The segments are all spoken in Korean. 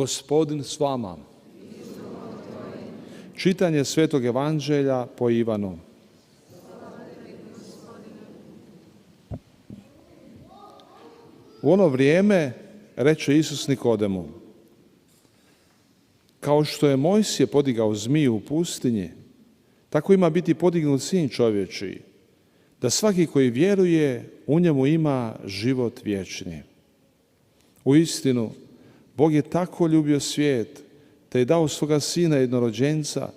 Gospodin s vama. Čitanje Svetog Evanđelja po Ivanu. U ono vrijeme reče Isus Nikodemu: kao što je Mojsije podigao zmiju u pustinji, tako ima biti podignut Sin čovječiji, da svaki koji vjeruje u njemu ima život vječni. Uistinu, Bog je tako ljubio svijet, te je dao svoga Sina jednorođenca,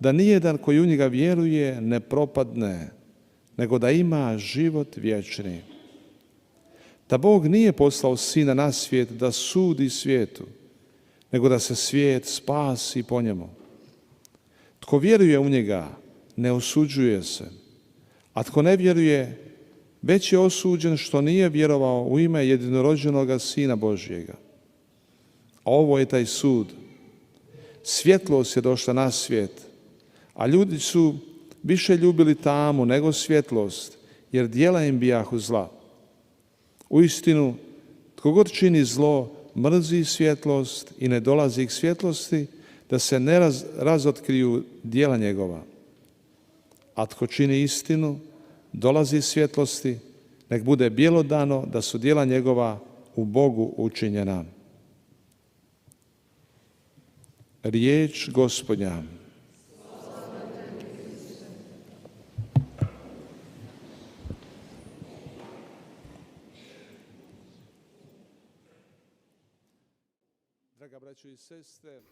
da nijedan koji u njega vjeruje ne propadne, nego da ima život vječni. Da Bog nije poslao Sina na svijet da sudi svijetu, nego da se svijet spasi po njemu. Tko vjeruje u njega, ne osuđuje se, a tko ne vjeruje, već je osuđen što nije vjerovao u ime jednorođenoga Sina Božjega. A ovo je taj sud. Svjetlost je došla na svijet, a ljudi su više ljubili tamu nego svjetlost, jer djela im bijahu zla. Uistinu, tko god čini zlo, mrzi svjetlost i ne dolazi k svjetlosti, da se ne razotkriju djela njegova. A tko čini istinu, dolazi svjetlosti, nek bude bjelodano da su djela njegova u Bogu učinjena. Riječ Gospodnja.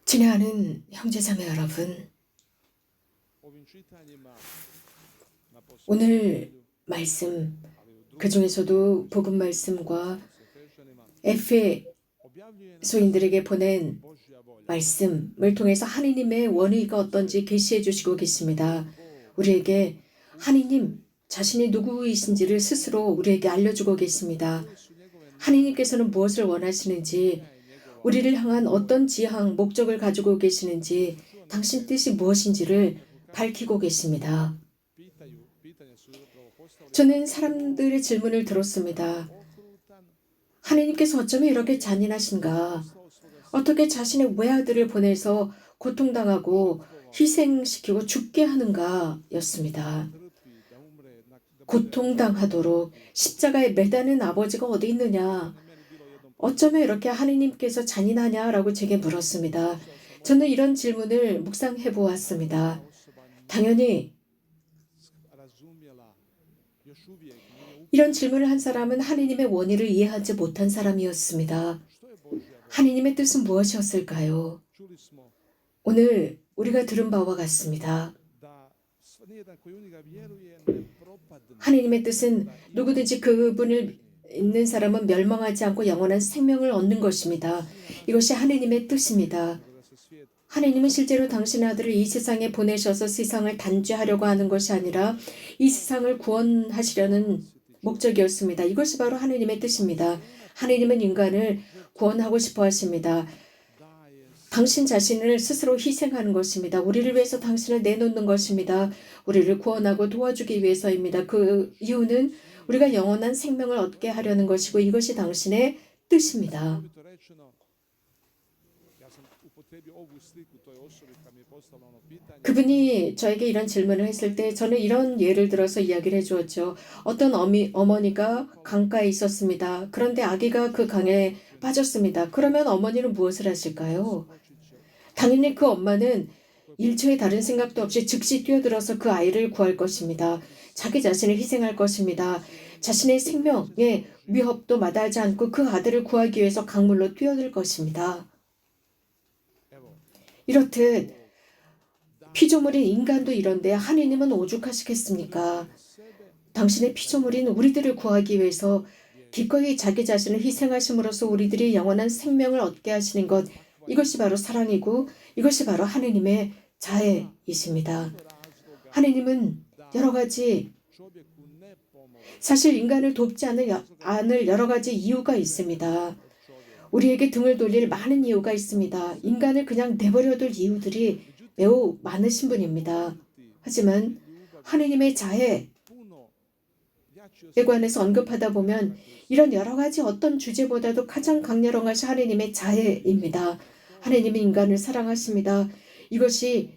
친애하는 형제자매 여러분, 오늘 말씀, 그 중에서도 복음 말씀과 에페소인들에게 보낸 말씀을 통해서 하느님의 원의가 어떤지 계시해 주시고 계십니다. 우리에게 하느님 자신이 누구이신지를 스스로 우리에게 알려주고 계십니다. 하느님께서는 무엇을 원하시는지, 우리를 향한 어떤 지향, 목적을 가지고 계시는지, 당신 뜻이 무엇인지를 밝히고 계십니다. 저는 사람들의 질문을 들었습니다. 하느님께서 어쩌면 이렇게 잔인하신가? 어떻게 자신의 외아들을 보내서 고통당하고 희생시키고 죽게 하는가? 였습니다. 고통당하도록 십자가에 매다는 아버지가 어디 있느냐? 어쩌면 이렇게 하느님께서 잔인하냐라고 제게 물었습니다. 저는 이런 질문을 묵상해 보았습니다. 당연히 이런 질문을 한 사람은 하느님의 원의를 이해하지 못한 사람이었습니다. 하느님의 뜻은 무엇이었을까요? 오늘 우리가 들은 바와 같습니다. 하느님의 뜻은 누구든지 그분을 있는 사람은 멸망하지 않고 영원한 생명을 얻는 것입니다. 이것이 하느님의 뜻입니다. 하느님은 실제로 당신의 아들을 이 세상에 보내셔서 세상을 단죄하려고 하는 것이 아니라 이 세상을 구원하시려는 목적이었습니다. 이것이 바로 하느님의 뜻입니다. 하느님은 인간을 구원하고 싶어 하십니다. 당신 자신을 스스로 희생하는 것입니다. 우리를 위해서 당신을 내놓는 것입니다. 우리를 구원하고 도와주기 위해서입니다. 그 이유는 우리가 영원한 생명을 얻게 하려는 것이고, 이것이 당신의 뜻입니다. 그분이 저에게 이런 질문을 했을 때 저는 이런 예를 들어서 이야기를 해주었죠. 어떤 어머니가 강가에 있었습니다. 그런데 아기가 그 강에 빠졌습니다. 그러면 어머니는 무엇을 하실까요? 당연히 그 엄마는 1초의 다른 생각도 없이 즉시 뛰어들어서 그 아이를 구할 것입니다. 자기 자신을 희생할 것입니다. 자신의 생명에 위협도 마다하지 않고 그 아들을 구하기 위해서 강물로 뛰어들 것입니다. 이렇듯 피조물인 인간도 이런데 하느님은 오죽하시겠습니까? 당신의 피조물인 우리들을 구하기 위해서 기꺼이 자기 자신을 희생하심으로써 우리들이 영원한 생명을 얻게 하시는 것, 이것이 바로 사랑이고 이것이 바로 하느님의 자애이십니다. 하느님은 여러 가지, 사실 인간을 돕지 않을 여러 가지 이유가 있습니다. 우리에게 등을 돌릴 많은 이유가 있습니다. 인간을 그냥 내버려둘 이유들이 매우 많으신 분입니다. 하지만 하느님의 자애, 관해서 언급하다 보면 이런 여러 가지 어떤 주제보다도 가장 강렬한 것이 하나님의 자애입니다. 하나님은 인간을 사랑하십니다. 이것이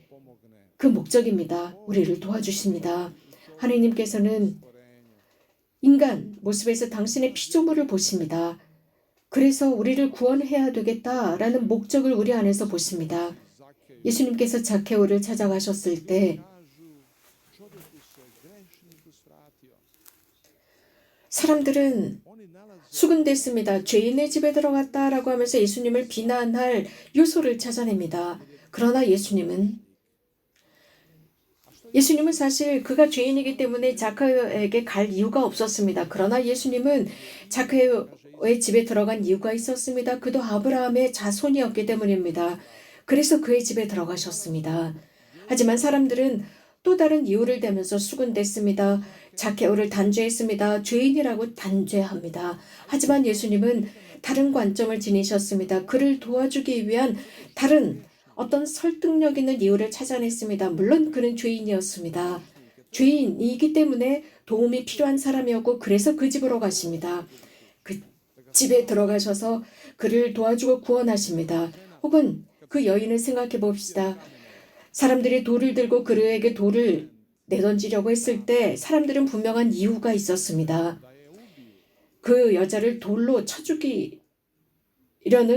그 목적입니다. 우리를 도와주십니다. 하나님께서는 인간 모습에서 당신의 피조물을 보십니다. 그래서 우리를 구원해야 되겠다라는 목적을 우리 안에서 보십니다. 예수님께서 자케오를 찾아가셨을 때 사람들은 수군댔습니다. 죄인의 집에 들어갔다라고 하면서 예수님을 비난할 요소를 찾아냅니다. 그러나 예수님은 사실 그가 죄인이기 때문에 자케오에게 갈 이유가 없었습니다. 그러나 예수님은 자케오의 집에 들어간 이유가 있었습니다. 그도 아브라함의 자손이었기 때문입니다. 그래서 그의 집에 들어가셨습니다. 하지만 사람들은 또 다른 이유를 대면서 수군댔습니다. 자케오를 단죄했습니다. 죄인이라고 단죄합니다. 하지만 예수님은 다른 관점을 지니셨습니다. 그를 도와주기 위한 다른 어떤 설득력 있는 이유를 찾아냈습니다. 물론 그는 죄인이었습니다. 죄인이기 때문에 도움이 필요한 사람이었고 그래서 그 집으로 가십니다. 그 집에 들어가셔서 그를 도와주고 구원하십니다. 혹은 그 여인을 생각해 봅시다. 사람들이 돌을 들고 그에게 돌을 내던지려고 했을 때 사람들은 분명한 이유가 있었습니다. 그 여자를 돌로 쳐 죽이려는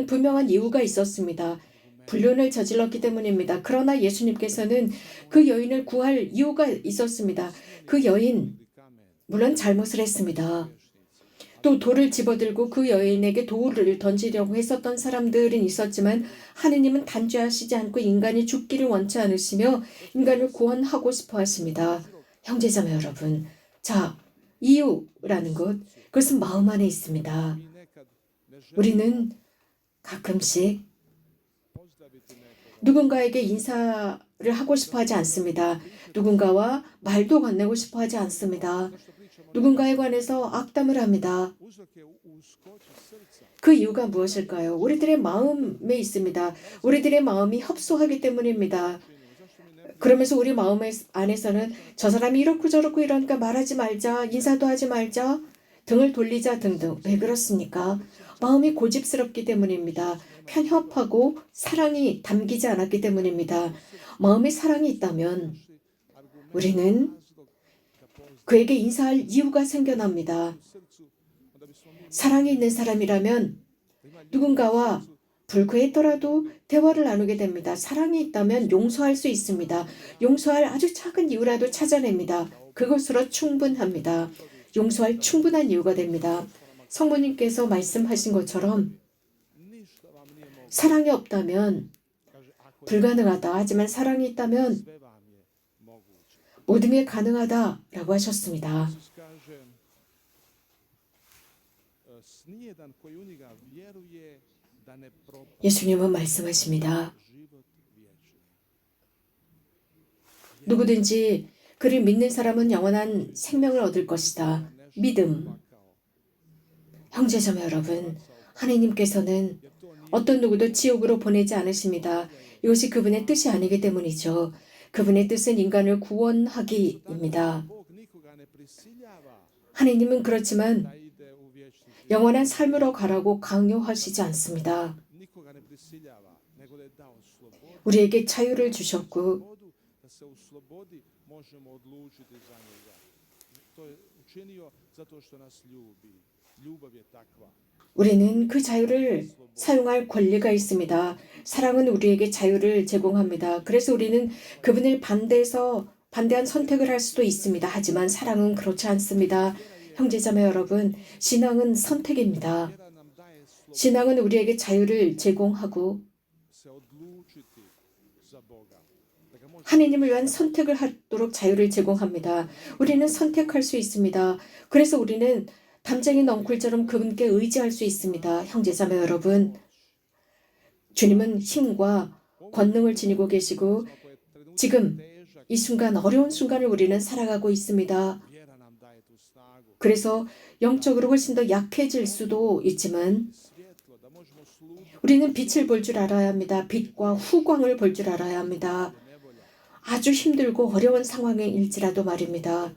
분명한 이유가 있었습니다. 불륜을 저질렀기 때문입니다. 그러나 예수님께서는 그 여인을 구할 이유가 있었습니다. 그 여인, 물론 잘못을 했습니다. 또 돌을 집어들고 그 여인에게 돌을 던지려고 했었던 사람들은 있었지만 하느님은 단죄하시지 않고 인간이 죽기를 원치 않으시며 인간을 구원하고 싶어 하십니다. 형제자매 여러분, 자, 이유라는 것, 그것은 마음 안에 있습니다. 우리는 가끔씩 누군가에게 인사를 하고 싶어 하지 않습니다. 누군가와 말도 건네고 싶어 하지 않습니다. 누군가에 관해서 악담을 합니다. 그 이유가 무엇일까요? 우리들의 마음에 있습니다. 우리들의 마음이 협소하기 때문입니다. 그러면서 우리 마음 안에서는 저 사람이 이렇고 저렇고 이러니까 말하지 말자, 인사도 하지 말자, 등을 돌리자 등등. 왜 그렇습니까? 마음이 고집스럽기 때문입니다. 편협하고 사랑이 담기지 않았기 때문입니다. 마음에 사랑이 있다면 우리는 그에게 인사할 이유가 생겨납니다. 사랑이 있는 사람이라면 누군가와 불쾌했더라도 대화를 나누게 됩니다. 사랑이 있다면 용서할 수 있습니다. 용서할 아주 작은 이유라도 찾아냅니다. 그것으로 충분합니다. 용서할 충분한 이유가 됩니다. 성모님께서 말씀하신 것처럼 사랑이 없다면 불가능하다. 하지만 사랑이 있다면 모든 게 가능하다라고 하셨습니다. 예수님은 말씀하십니다. 누구든지 그를 믿는 사람은 영원한 생명을 얻을 것이다. 믿음. 형제자매 여러분, 하나님께서는 어떤 누구도 지옥으로 보내지 않으십니다. 이것이 그분의 뜻이 아니기 때문이죠. 그분의 뜻은 인간을 구원하기입니다. 하나님은 그렇지만 영원한 삶으로 가라고 강요하시지 않습니다. 우리에게 자유를 주셨고 우리는 그 자유를 사용할 권리가 있습니다. 사랑은 우리에게 자유를 제공합니다. 그래서 우리는 그분을 반대한 선택을 할 수도 있습니다. 하지만 사랑은 그렇지 않습니다. 형제자매 여러분, 신앙은 선택입니다. 신앙은 우리에게 자유를 제공하고 하나님을 위한 선택을 하도록 자유를 제공합니다. 우리는 선택할 수 있습니다. 그래서 우리는 담쟁이 넝쿨처럼 그분께 의지할 수 있습니다. 형제자매 여러분, 주님은 힘과 권능을 지니고 계시고 지금 이 순간 어려운 순간을 우리는 살아가고 있습니다. 그래서 영적으로 훨씬 더 약해질 수도 있지만 우리는 빛을 볼 줄 알아야 합니다. 빛과 후광을 볼 줄 알아야 합니다. 아주 힘들고 어려운 상황일지라도 말입니다.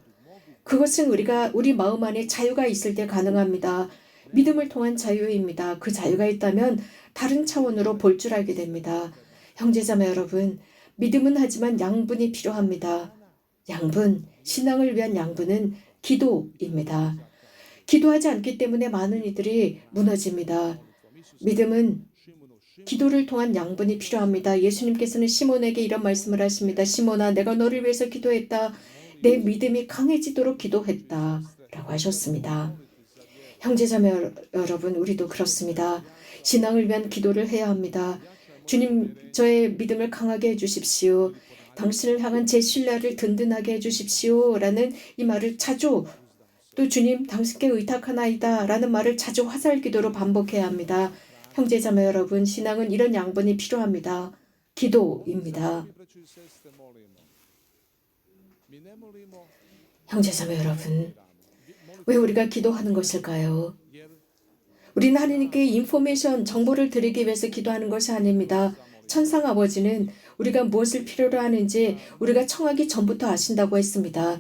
그것은 우리 마음 안에 자유가 있을 때 가능합니다. 믿음을 통한 자유입니다. 그 자유가 있다면 다른 차원으로 볼 줄 알게 됩니다. 형제자매 여러분, 믿음은 하지만 양분이 필요합니다. 양분, 신앙을 위한 양분은 기도입니다. 기도하지 않기 때문에 많은 이들이 무너집니다. 믿음은 기도를 통한 양분이 필요합니다. 예수님께서는 시몬에게 이런 말씀을 하십니다. 시몬아, 내가 너를 위해서 기도했다. 내 믿음이 강해지도록 기도했다. 라고 하셨습니다. 형제자매 여러분, 우리도 그렇습니다. 신앙을 위한 기도를 해야 합니다. 주님, 저의 믿음을 강하게 해주십시오. 당신을 향한 제 신뢰를 든든하게 해주십시오. 라는 이 말을 자주, 또 주님, 당신께 의탁하나이다. 라는 말을 자주 화살기도로 반복해야 합니다. 형제자매 여러분, 신앙은 이런 양분이 필요합니다. 기도입니다. 형제자매 여러분, 왜 우리가 기도하는 것일까요? 우리는 하나님께 인포메이션, 정보를 드리기 위해서 기도하는 것이 아닙니다. 천상 아버지는 우리가 무엇을 필요로 하는지 우리가 청하기 전부터 아신다고 했습니다.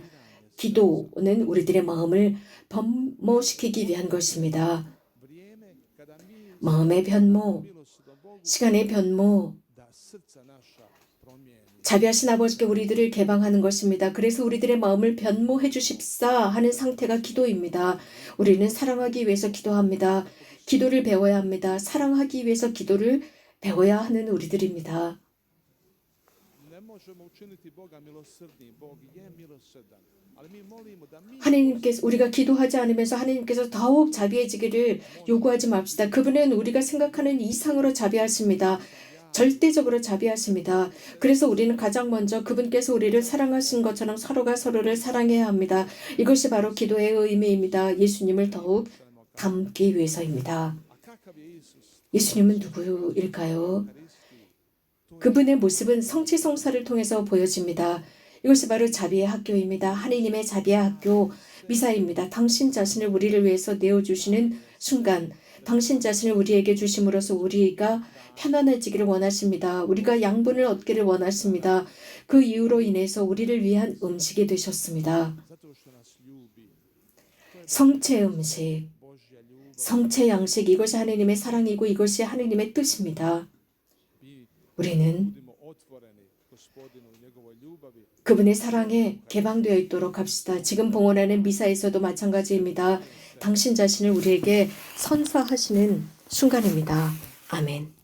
기도는 우리들의 마음을 변모시키기 위한 것입니다. 마음의 변모, 시간의 변모, 자비하신 아버지께 우리들을 개방하는 것입니다. 그래서 우리들의 마음을 변모해 주십사 하는 상태가 기도입니다. 우리는 사랑하기 위해서 기도합니다. 기도를 배워야 합니다. 사랑하기 위해서 기도를 배워야 하는 우리들입니다. 하나님께서 우리가 기도하지 않으면서 하나님께서 더욱 자비해지기를 요구하지 맙시다. 그분은 우리가 생각하는 이상으로 자비하십니다. 절대적으로 자비하십니다. 그래서 우리는 가장 먼저 그분께서 우리를 사랑하신 것처럼 서로가 서로를 사랑해야 합니다. 이것이 바로 기도의 의미입니다. 예수님을 더욱 닮기 위해서입니다. 예수님은 누구일까요? 그분의 모습은 성취성사를 통해서 보여집니다. 이것이 바로 자비의 학교입니다. 하나님의 자비의 학교 미사입니다. 당신 자신을 우리를 위해서 내어주시는 순간, 당신 자신을 우리에게 주심으로써 우리가 편안해지기를 원하십니다. 우리가 양분을 얻기를 원하십니다. 그 이유로 인해서 우리를 위한 음식이 되셨습니다. 성체 음식, 성체 양식, 이것이 하나님의 사랑이고 이것이 하나님의 뜻입니다. 우리는 그분의 사랑에 개방되어 있도록 합시다. 지금 봉헌하는 미사에서도 마찬가지입니다. 당신 자신을 우리에게 선사하시는 순간입니다. 아멘.